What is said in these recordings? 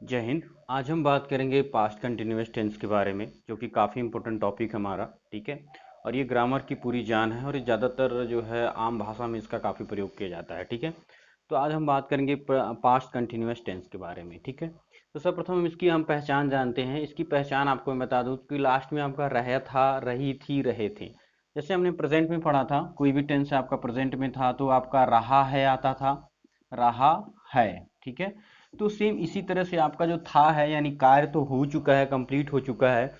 जय हिंद। आज हम बात करेंगे पास्ट कंटिन्यूअस टेंस के बारे में, जो कि काफ़ी इंपॉर्टेंट टॉपिक हमारा। ठीक है। और ये ग्रामर की पूरी जान है और ये ज़्यादातर जो है आम भाषा में इसका काफ़ी प्रयोग किया जाता है। ठीक है। तो आज हम बात करेंगे पास्ट कंटिन्यूअस टेंस के बारे में। ठीक है। तो सर्वप्रथम हम इसकी पहचान जानते हैं। इसकी पहचान आपको मैं बता दूं कि लास्ट में आपका रहा था, रही थी, रहे थे। जैसे हमने प्रेजेंट में पढ़ा था, कोई भी टेंस आपका प्रेजेंट में था तो आपका रहा है आता था, रहा है। ठीक है। तो सेम इसी तरह से आपका जो था है यानी कार्य तो हो चुका है, कंप्लीट हो चुका है।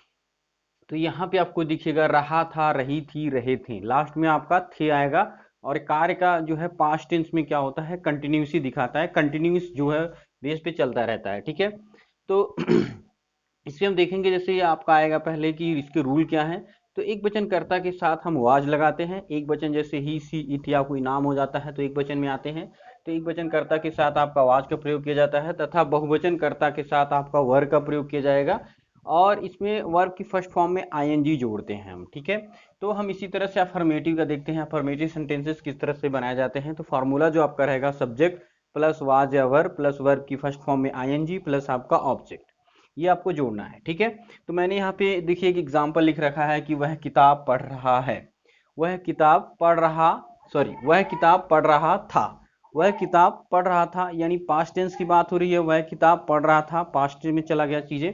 तो यहाँ पे आपको दिखेगा रहा था, रही थी, रहे थे, लास्ट में आपका थे आएगा। और कार्य का जो है पास्ट टेंस में क्या होता है, कंटिन्यूसी दिखाता है, कंटिन्यूस जो है बेस पे चलता रहता है। ठीक है। तो इससे हम देखेंगे, जैसे ये आपका आएगा पहले कि इसके रूल क्या है। तो एक वचन कर्ता के साथ हम वाज लगाते हैं। एक वचन जैसे ही, सी, इट या कोई नाम हो जाता है तो एक वचन में आते हैं। तो एक वचन कर्ता के साथ आपका वाज का प्रयोग किया जाता है, तथा बहुवचन कर्ता के साथ आपका वर का प्रयोग किया जाएगा। और इसमें वर्ब की फर्स्ट फॉर्म में आईएनजी जोड़ते हैं हम। ठीक है। तो हम इसी तरह से अफर्मेटिव का देखते हैं, अफर्मेटिव सेंटेंसेस किस तरह से बनाए जाते हैं। तो फॉर्मूला जो आपका रहेगा, सब्जेक्ट प्लस वाज या वर्ब प्लस वर्ब की फर्स्ट फॉर्म में आईएनजी प्लस आपका ऑब्जेक्ट, ये आपको जोड़ना है। ठीक है। तो मैंने यहाँ पे देखिए एक एग्जाम्पल लिख रखा है कि वह किताब पढ़ रहा है, वह किताब पढ़ रहा, सॉरी, वह किताब पढ़ रहा था, वह किताब पढ़ रहा था, यानी पास्ट टेंस की बात हो रही है। वह किताब पढ़ रहा था, पास्ट में चला गया चीजें।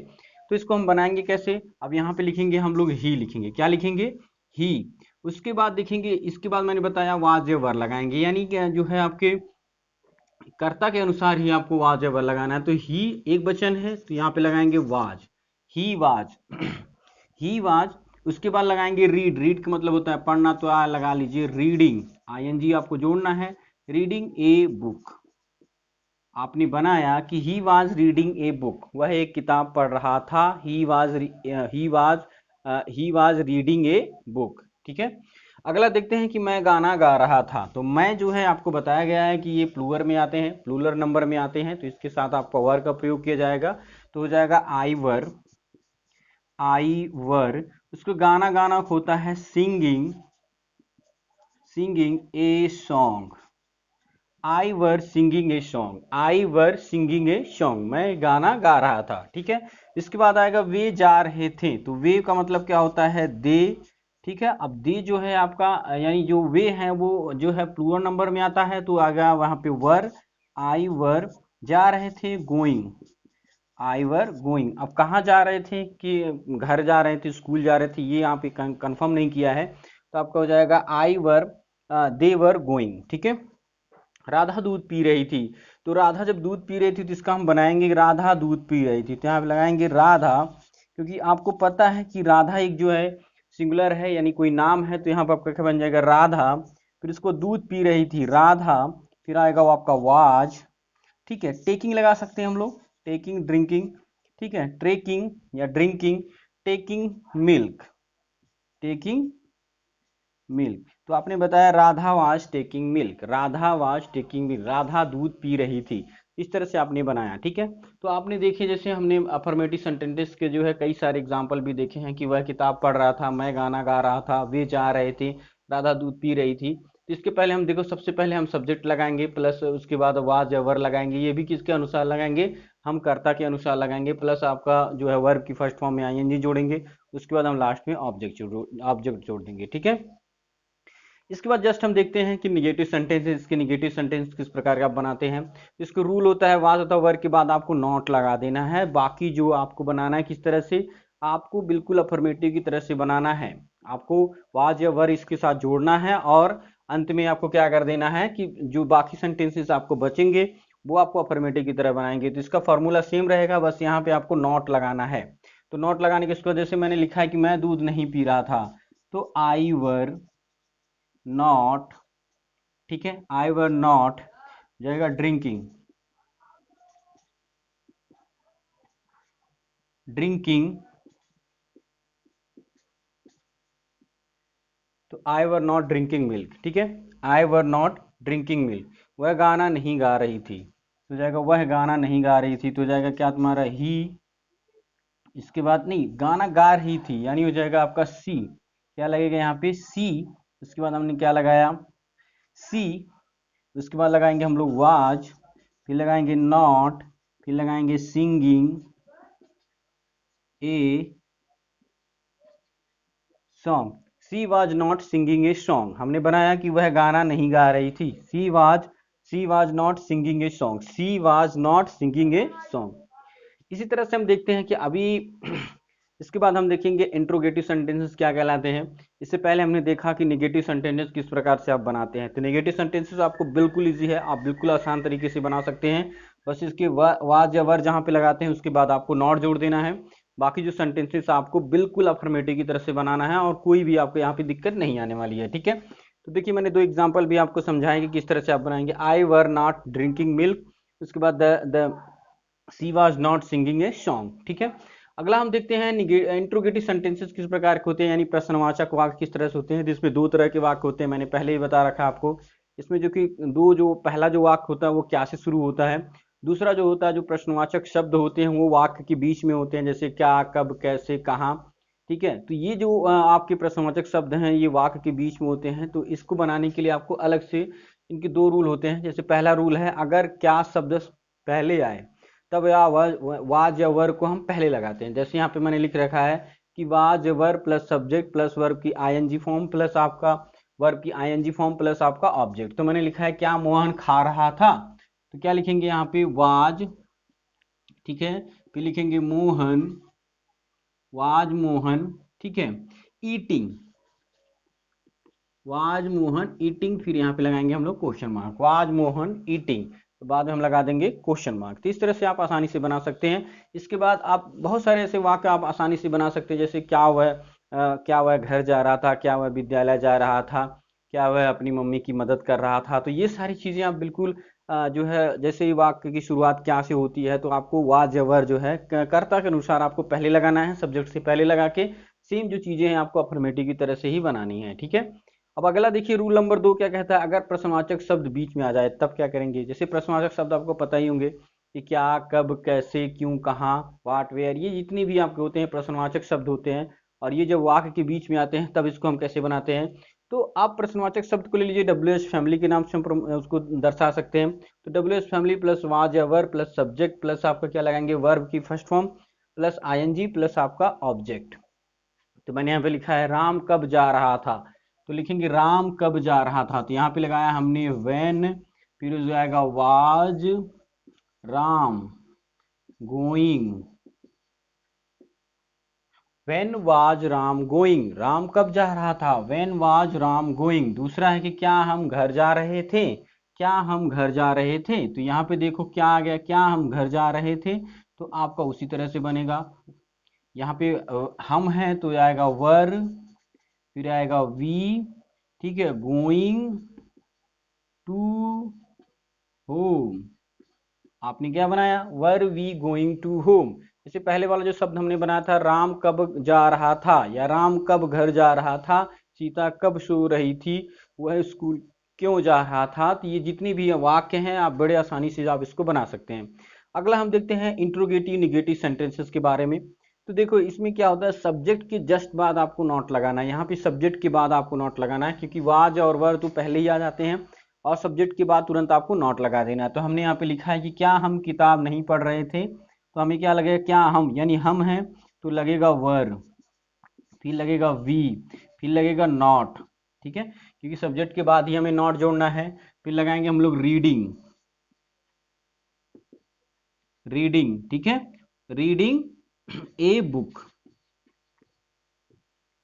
तो इसको हम बनाएंगे कैसे, अब यहाँ पे लिखेंगे हम लोग ही, लिखेंगे क्या, लिखेंगे ही। उसके बाद देखेंगे, इसके बाद मैंने बताया वाज या वर लगाएंगे, यानी कि जो है आपके कर्ता के अनुसार ही आपको वाज या वर लगाना है। तो ही एक वचन है तो यहाँ पे लगाएंगे was, he was, he was. उसके बाद लगाएंगे रीड, रीड का मतलब होता है पढ़ना, तो लगा लीजिए रीडिंग, आईएनजी आपको जोड़ना है, रीडिंग ए बुक। आपने बनाया कि he was reading a book, वह एक किताब पढ़ रहा था, he was reading a book. ठीक है। अगला देखते हैं कि मैं गाना गा रहा था। तो मैं जो है आपको बताया गया है कि ये प्लूरल में आते हैं, प्लूरल नंबर में आते हैं, तो इसके साथ आपका वर का प्रयोग किया जाएगा। तो हो जाएगा आई वर, आई वर। उसको गाना गाना होता है singing, singing a song, I were singing a song, I were singing a song, मैं गाना गा रहा था। ठीक है। इसके बाद आएगा वे जा रहे थे। तो वे का मतलब क्या होता है, दे। ठीक है। अब दे जो है आपका, यानी जो वे है वो जो है प्लूरल नंबर में आता है, तो आ गया वहां पे वर, आई वर। जा रहे थे, गोइंग, आई वर गोइंग। अब कहाँ जा रहे थे, कि घर जा रहे थे, स्कूल जा रहे थे, ये यहाँ पे कंफर्म नहीं किया है। तो आपका हो जाएगा आई वर, दे वर गोइंग। ठीक है। राधा दूध पी रही थी। तो राधा जब दूध पी रही थी तो इसका हम बनाएंगे राधा दूध पी रही थी, तो यहाँ पे लगाएंगे राधा, क्योंकि आपको पता है कि राधा एक जो है सिंगुलर है, यानी कोई नाम है। तो यहाँ पर आपका क्या बन जाएगा, राधा, फिर इसको दूध पी रही थी, राधा, फिर आएगा वो आपका वाज। ठीक है। टेकिंग लगा सकते हैं हम लोग, टेकिंग, ड्रिंकिंग। ठीक है। ट्रेकिंग या drinking, taking milk, taking milk. तो आपने बताया Radha was taking milk, Radha was taking milk, Radha दूध पी रही थी। इस तरह से आपने बनाया। ठीक है। तो आपने देखे, जैसे हमने अफर्मेटिव सेंटेंसेस के जो है कई सारे एग्जांपल भी देखे हैं कि वह किताब पढ़ रहा था, मैं गाना गा रहा था, वे जा रहे थे, राधा दूध पी रही थी। तो इसके पहले हम देखो, सबसे पहले हम सब्जेक्ट लगाएंगे, प्लस उसके बाद वाज या वर लगाएंगे। ये भी किसके अनुसार लगाएंगे, हम कर्ता के अनुसार लगाएंगे, प्लस आपका जो है वर्ब की फर्स्ट फॉर्म में आईएनजी जोड़ेंगे। उसके बाद हम लास्ट में ऑब्जेक्ट जोड़ देंगे। ठीक है। इसके बाद जस्ट हम देखते हैं कि निगेटिव सेंटेंस, इसके निगेटिव सेंटेंस किस प्रकार का आप बनाते हैं। तो इसका रूल होता है वाज अथवा वर के बाद आपको नॉट लगा देना है। बाकी जो आपको बनाना है किस तरह से, आपको बिल्कुल अफर्मेटिव की तरह से बनाना है। आपको वाज या वर इसके साथ जोड़ना है, और अंत में आपको क्या कर देना है कि जो बाकी सेंटेंसेस आपको बचेंगे वो आपको अफर्मेटिव की तरह बनाएंगे। तो इसका फॉर्मूला सेम रहेगा, बस यहाँ पे आपको नॉट लगाना है। तो नॉट लगाने के वजह से मैंने लिखा है कि मैं दूध नहीं पी रहा था, तो आई वर नॉट, ठीक है, आई वर नॉट जाएगा ड्रिंकिंग, ड्रिंकिंग। तो आई वर नॉट ड्रिंकिंग मिल्क। ठीक है। आई वर नॉट ड्रिंकिंग मिल्क, वह गाना नहीं गा रही थी, तो जाएगा वह गाना नहीं गा रही थी, तो जाएगा क्या तुम्हारा ही। इसके बाद नहीं, गाना गा रही थी, यानी हो जाएगा आपका सी, क्या लगेगा यहाँ पे सी। उसके बाद हमने क्या लगाया, सी। उसके बाद लगाएंगे हम लोग वाज, फिर लगाएंगे नॉट, फिर लगाएंगे singing a song. She was not singing a song, हमने बनाया कि वह गाना नहीं गा रही थी। She was not singing a song, she was not singing a song. इसी तरह से हम देखते हैं कि अभी इसके बाद हम देखेंगे इंट्रोगेटिव सेंटेंसेस क्या कहलाते हैं। इससे पहले हमने देखा कि नेगेटिव सेंटेंसेस किस प्रकार से आप बनाते हैं। तो नेगेटिव सेंटेंसेस आपको बिल्कुल इजी है, आप बिल्कुल आसान तरीके से बना सकते हैं। बस इसके वाज या वर जहाँ पे लगाते हैं उसके बाद आपको नॉट जोड़ देना है। बाकी जो सेंटेंसेस आपको बिल्कुल अफर्मेटिव की तरफ से बनाना है और कोई भी आपको यहाँ पे दिक्कत नहीं आने वाली है, ठीक है। तो देखिए मैंने दो एग्जाम्पल भी आपको समझाए कि किस तरह से आप बनाएंगे। आई वर नॉट ड्रिंकिंग मिल्क, उसके बाद the she was not singing a song, ठीक है। अगला हम देखते हैं इंट्रोगेटिव सेंटेंसेस किस प्रकार के होते हैं, यानी प्रश्नवाचक वाक्य किस तरह से होते हैं। जिसमें दो तरह के वाक्य होते हैं, मैंने पहले ही बता रखा आपको। इसमें जो कि जो पहला जो वाक्य होता है वो क्या से शुरू होता है। दूसरा जो होता है, जो प्रश्नवाचक शब्द होते हैं वो वाक्य के बीच में होते हैं, जैसे क्या, कब, कैसे, कहाँ, ठीक है। तो ये जो आपके प्रश्नवाचक शब्द हैं ये वाक्य के बीच में होते हैं। तो इसको बनाने के लिए आपको अलग से इनके दो रूल होते हैं। जैसे पहला रूल है, अगर क्या शब्द पहले आए तब या वाज या वर्ब को हम पहले लगाते हैं। जैसे यहाँ पे मैंने लिख रखा है कि was verb plus subject plus verb की आईएनजी फॉर्म प्लस आपका वर्ब की आईएनजी फॉर्म प्लस आपका ऑब्जेक्ट। तो मैंने लिखा है क्या मोहन खा रहा था, तो क्या लिखेंगे यहाँ पे वाज, ठीक है। फिर लिखेंगे मोहन, वाज मोहन, ठीक है। ईटिंग, वाज मोहन ईटिंग, फिर यहाँ पे लगाएंगे हम लोग question mark, was Mohan eating, तो बाद में हम लगा देंगे क्वेश्चन मार्क। तो इस तरह से आप आसानी से बना सकते हैं। इसके बाद आप बहुत सारे ऐसे वाक्य आप आसानी से बना सकते हैं, जैसे क्या वह घर जा रहा था, क्या वह विद्यालय जा रहा था, क्या वह अपनी मम्मी की मदद कर रहा था। तो ये सारी चीजें आप बिल्कुल जो है, जैसे ही वाक्य की शुरुआत क्या से होती है तो आपको वाज या वर जो है कर्ता के अनुसार आपको पहले लगाना है, सब्जेक्ट से पहले लगा के सेम जो चीजें हैं आपको अफर्मेटिव की तरह से ही बनानी है, ठीक है। अब अगला देखिए रूल नंबर 2 क्या कहता है, अगर प्रश्नवाचक शब्द बीच में आ जाए तब क्या करेंगे। जैसे प्रश्नवाचक शब्द आपको पता ही होंगे कि क्या, कब, कैसे, क्यों, कहाँ, वाट, वेयर, ये जितने भी आपके होते हैं प्रश्नवाचक शब्द होते हैं और ये जब वाक्य के बीच में आते हैं तब इसको हम कैसे बनाते हैं। तो आप प्रश्नवाचक शब्द को ले लीजिए, WH फैमिली के नाम से हम उसको दर्शा सकते हैं। तो WH फैमिली प्लस वाज या वर्ब प्लस सब्जेक्ट प्लस आपका क्या लगाएंगे, वर्ब की first form plus ING plus आपका ऑब्जेक्ट। तो मैंने यहाँ पे लिखा है राम कब जा रहा था, तो लिखेंगे राम कब जा रहा था। तो यहाँ पे लगाया हमने व्हेन, फिर हो जाएगा was Ram going, when was Ram going, Ram कब जा रहा था, व्हेन वाज राम गोइंग। दूसरा है कि क्या हम घर जा रहे थे, क्या हम घर जा रहे थे। तो यहाँ पे देखो क्या आ गया, क्या हम घर जा रहे थे, तो आपका उसी तरह से बनेगा। यहाँ पे हम हैं तो आएगा वर, फिर आएगा वी, ठीक है, गोइंग टू होम। आपने क्या बनाया, were we going to home. जैसे पहले वाला जो शब्द हमने बनाया था, राम कब जा रहा था या राम कब घर जा रहा था, सीता कब सो रही थी, वह स्कूल क्यों जा रहा था। तो ये जितनी भी वाक्य हैं आप बड़े आसानी से आप इसको बना सकते हैं। अगला हम देखते हैं इंट्रोगेटिव निगेटिव सेंटेंसेस के बारे में। तो देखो इसमें क्या होता है, सब्जेक्ट के जस्ट बाद आपको नॉट लगाना है। यहाँ पे सब्जेक्ट के बाद आपको नॉट लगाना है, क्योंकि वाज और वर तो पहले ही आ जाते हैं और सब्जेक्ट के बाद तुरंत आपको नॉट लगा देना है। तो हमने यहाँ पे लिखा है कि क्या हम किताब नहीं पढ़ रहे थे, तो हमें क्या लगेगा, क्या हम यानी हम हैं तो लगेगा वर, फिर लगेगा वी, फिर लगेगा नॉट, ठीक है, क्योंकि सब्जेक्ट के बाद ही हमें नॉट जोड़ना है। फिर लगाएंगे हम लोग रीडिंग, रीडिंग, ठीक है, रीडिंग ए बुक।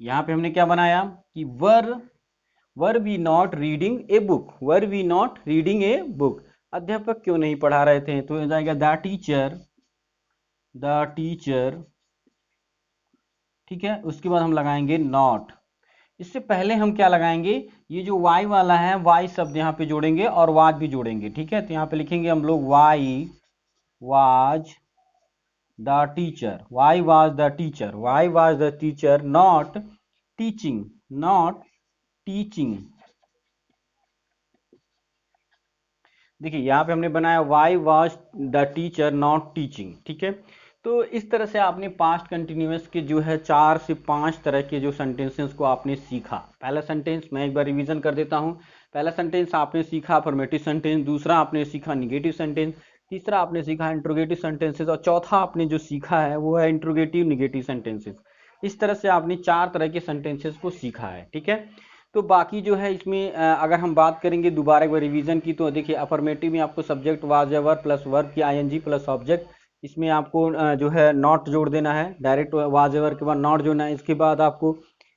यहां पे हमने क्या बनाया कि were we not reading a book, were we not reading a book, अध्यापक क्यों नहीं पढ़ा रहे थे। तो हो जाएगा द टीचर, ठीक है। उसके बाद हम लगाएंगे नॉट। इससे पहले हम क्या लगाएंगे, ये जो वाई वाला है वाई शब्द यहाँ पे जोड़ेंगे और वाज भी जोड़ेंगे, ठीक है। तो यहाँ पे लिखेंगे हम लोग why was the teacher, why was the teacher, why was the teacher not teaching, not teaching. देखिए यहाँ पे हमने बनाया why was the teacher not teaching, ठीक है। तो इस तरह से आपने पास्ट कंटिन्यूअस के जो है 4 से 5 तरह के जो सेंटेंसेस को आपने सीखा। पहला सेंटेंस मैं एक बार रिवीजन कर देता हूँ। पहला सेंटेंस आपने सीखा अफर्मेटिव सेंटेंस, दूसरा आपने सीखा निगेटिव सेंटेंस, तीसरा आपने सीखा इंट्रोगेटिव सेंटेंसेस, और चौथा आपने जो सीखा है वो है इंट्रोगेटिव निगेटिव सेंटेंसेस। इस तरह से आपने 4 तरह के सेंटेंसेस को सीखा है, ठीक है। तो बाकी जो है इसमें अगर हम बात करेंगे दोबारा एक बार रिवीजन की, तो देखिए अफर्मेटिव में आपको सब्जेक्ट वाज या वर्ब प्लस वर्ब की आईएनजी प्लस ऑब्जेक्ट, इसमें आपको जो है नॉट जोड़ देना है, डायरेक्ट वाज या वर्ब के बाद नॉट जोड़ना है, इसके बाद आपको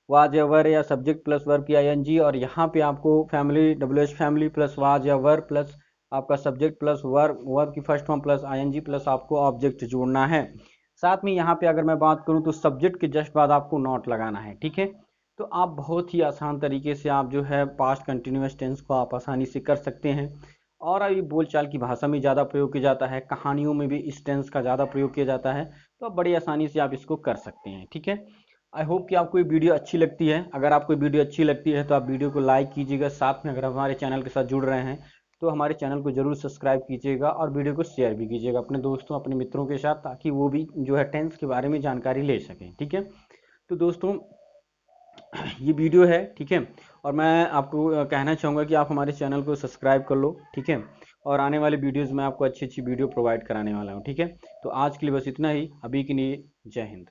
वाज या वर्ब या सब्जेक्ट प्लस वर्ब की आईएनजी, और यहाँ पे आपको family WH family plus was या वर्ब प्लस आपका सब्जेक्ट प्लस वर्ब, वर्ब की first form plus ING plus आपको ऑब्जेक्ट जोड़ना है। साथ में यहाँ पे अगर मैं बात करूँ तो सब्जेक्ट के जस्ट बाद आपको नॉट लगाना है, ठीक है। तो आप बहुत ही आसान तरीके से आप जो है पास्ट कंटिन्यूअस टेंस को आप आसानी से कर सकते हैं। और अभी बोलचाल की भाषा में ज़्यादा प्रयोग किया जाता है, कहानियों में भी इस टेंस का ज़्यादा प्रयोग किया जाता है, तो आप बड़ी आसानी से आप इसको कर सकते हैं, ठीक है। आई होप कि आपको ये वीडियो अच्छी लगती है। अगर आपको वीडियो अच्छी लगती है तो आप वीडियो को लाइक कीजिएगा, साथ में अगर हमारे चैनल के साथ जुड़ रहे हैं तो हमारे चैनल को जरूर सब्सक्राइब कीजिएगा, और वीडियो को शेयर भी कीजिएगा अपने दोस्तों अपने मित्रों के साथ, ताकि वो भी जो है टेंस के बारे में जानकारी ले सकें, ठीक है। तो दोस्तों ये वीडियो है, ठीक है, और मैं आपको कहना चाहूँगा कि आप हमारे चैनल को सब्सक्राइब कर लो, ठीक है। और आने वाले वीडियोज़ में आपको अच्छी अच्छी वीडियो प्रोवाइड कराने वाला हूँ, ठीक है। तो आज के लिए बस इतना ही, अभी के लिए जय हिंद।